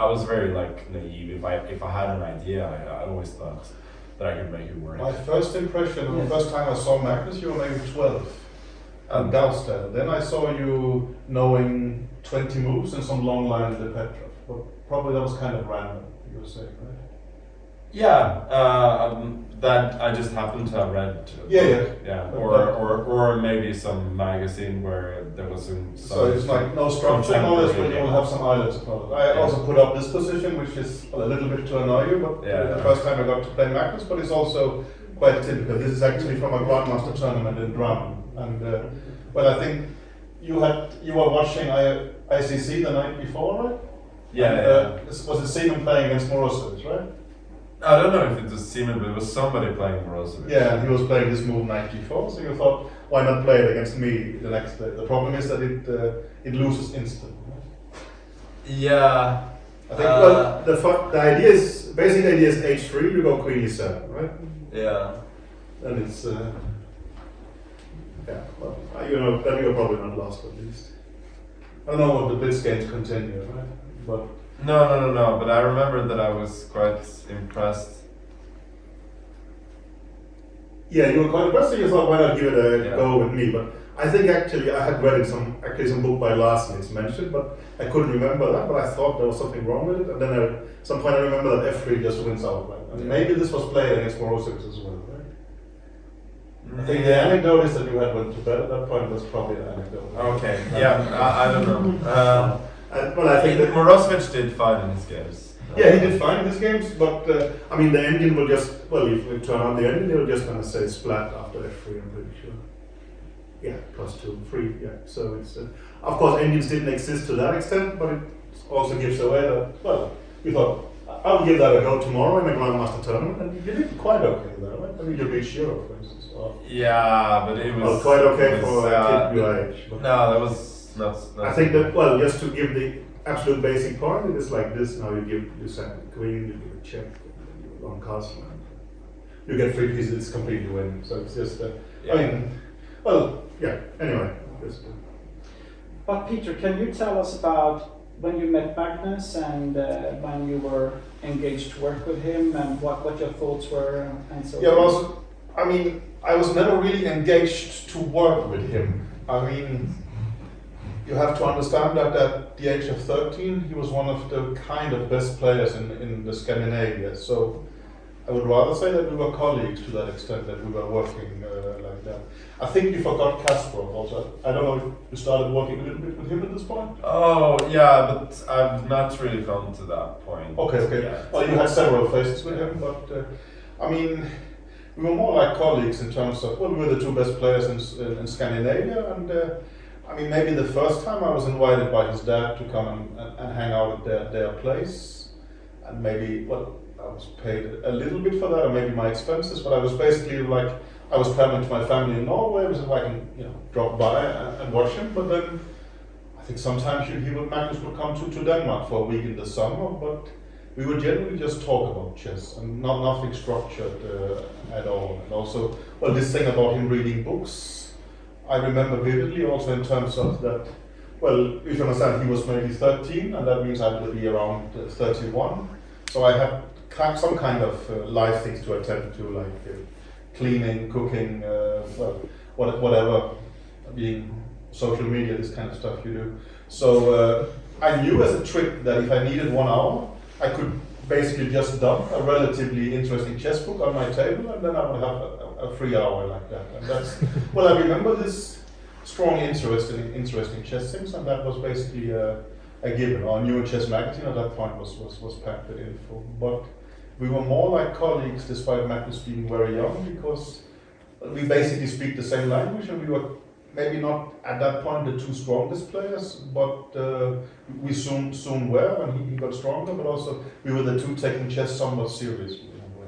I was very like naive. If I had an idea, I always thought that I could make it work. My first impression, the first time I saw Magnus, you were maybe 12 at Galstad. Then I saw you knowing 20 moves and some long line in the Petrov. But probably that was kind of random, you were saying, right? Yeah, that I just happened to have read. Or maybe some magazine where there was some. So it's like no structure knowledge, but you will have some islands of knowledge. I also put up this position, which is a little bit to annoy you, but the first time I got to play Magnus, but it's also quite typical. This is actually from a Grandmaster tournament in Drum, and I think you were watching ICC the night before, right? Was it Seaman playing against Morosevic, right? I don't know if it was Seaman, but it was somebody playing Morosevic. Yeah, and he was playing this move knight g4, so you thought, why not play it against me the next day? The problem is that it loses instantly. Yeah. I think the idea is, basic idea is h3, you go queen e7, right? Yeah. And it's, then you're probably not lost at least. I don't know what the blitz games continue, right? But No, but I remember that I was quite impressed. Yeah, you were quite impressed, so you thought, why not give it a go with me? But I think actually I had read in some book by Larsen, it's mentioned, but I couldn't remember that, but I thought there was something wrong with it, and then at some point I remember that f3 just wins outright. And maybe this was played against Morosevic as well, right? I think the anecdote is that you had went to bed at that point, that's probably the anecdote. Okay, I don't know. But I think that Morosevic did fine in his games. Yeah, he did fine in his games, but the engine will just, if we turn on the engine, they will just going to say splat after f3, I'm pretty sure. Yeah, +2, 3, yeah. So it's, of course, engines didn't exist to that extent, but it also gives away that, we thought, I'll give that a go tomorrow in the Grandmaster tournament, and you did quite okay with that, right? I mean, you reached Europe, for instance. Yeah, but it was... quite okay for a kid your age. No, that was not... I think that, just to give the absolute basic point, it is like this. Now you send queen, you give a check, you on Carlsen. You get 3 pieces, it's completely winning. So it's just, anyway. But Peter, can you tell us about when you met Magnus and when you were engaged to work with him and what your thoughts were and so on? Yeah, well, I was never really engaged to work with him. You have to understand that at the age of 13, he was one of the kind of best players in the Scandinavia. So I would rather say that we were colleagues to that extent, that we were working like that. I think you forgot Kasparov also. I don't know if you started working a little bit with him at this point? Oh, yeah, but I've not really gone to that point. Okay. Yet. Well, you had several phases with him, but we were more like colleagues in terms of, we were the 2 best players in Scandinavia, and maybe the first time I was invited by his dad to come and hang out at their place, and maybe, I was paid a little bit for that, or maybe my expenses, but I was basically like, I was traveling to my family in Norway, so I can, drop by and watch him, but then I think sometimes Magnus would come to Denmark for a week in the summer, but we would generally just talk about chess, and nothing structured at all. And also, this thing about him reading books, I remember vividly also in terms of that, if you understand, he was maybe 13, and that means I would be around 31. So I had some kind of life things to attend to, like cleaning, cooking, whatever, being social media, this kind of stuff you do. So I knew as a trick that if I needed 1 hour, I could basically just dump a relatively interesting chess book on my table, and then I would have a free hour like that. And that's, I remember this strong interest in interesting chess things, and that was basically a given. Our new chess magazine at that point was packed with info. But we were more like colleagues despite Magnus being very young, because we basically speak the same language, and we were maybe not at that point the 2 strongest players, but we soon were, and he got stronger, but also we were the 2 taking chess somewhat seriously in a way.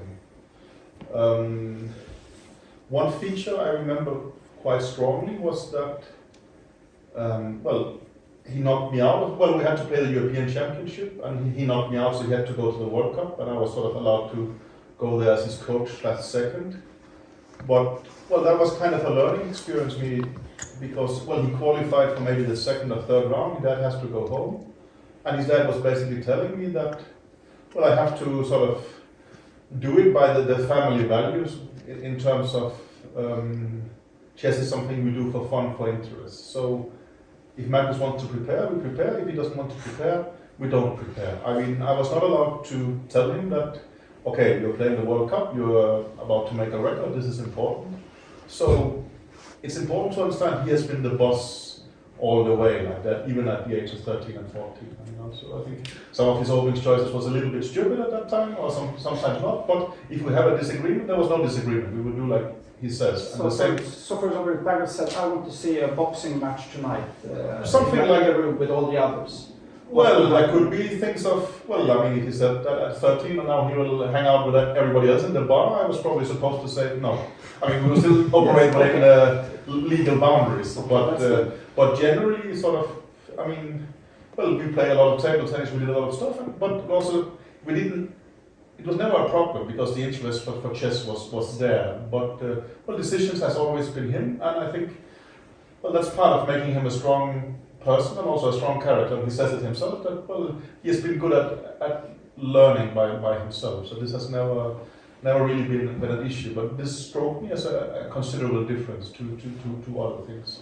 One feature I remember quite strongly was that, he knocked me out. We had to play the European Championship, and he knocked me out, so he had to go to the World Cup, and I was sort of allowed to go there as his coach /second. But, that was kind of a learning experience for me, because, he qualified for maybe the 2nd or 3rd round. His dad has to go home. and his dad was basically telling me that, well, I have to sort of do it by the family values in terms of chess is something we do for fun, for interest. So if Magnus wants to prepare, we prepare. If he doesn't want to prepare, we don't prepare. I mean, I was not allowed to tell him that, okay, you're playing the World Cup, you're about to make a record, this is important. So it's important to understand he has been the boss all the way like that, even at the age of 13 and 14. You know? So I think some of his opening choices was a little bit stupid at that time, or sometimes not. But if we have a disagreement, there was no disagreement. We would do like he says. So, so for example, if Magnus said, I want to see a boxing match tonight, something like a room with all the others. Well, there could be things of, well, I mean, if he said that at 13 and now he will hang out with everybody else in the bar, I was probably supposed to say no. I mean, we will still operate within legal boundaries, but generally, sort of, I mean, well, we play a lot of table tennis, we did a lot of stuff, but also we didn't, it was never a problem because the interest for chess was there, but, well, decisions has always been him, and I think, well, that's part of making him a strong person and also a strong character. And he says it himself that, well, he has been good at learning by himself. So this has never really been an issue. But this struck me as a considerable difference to other things.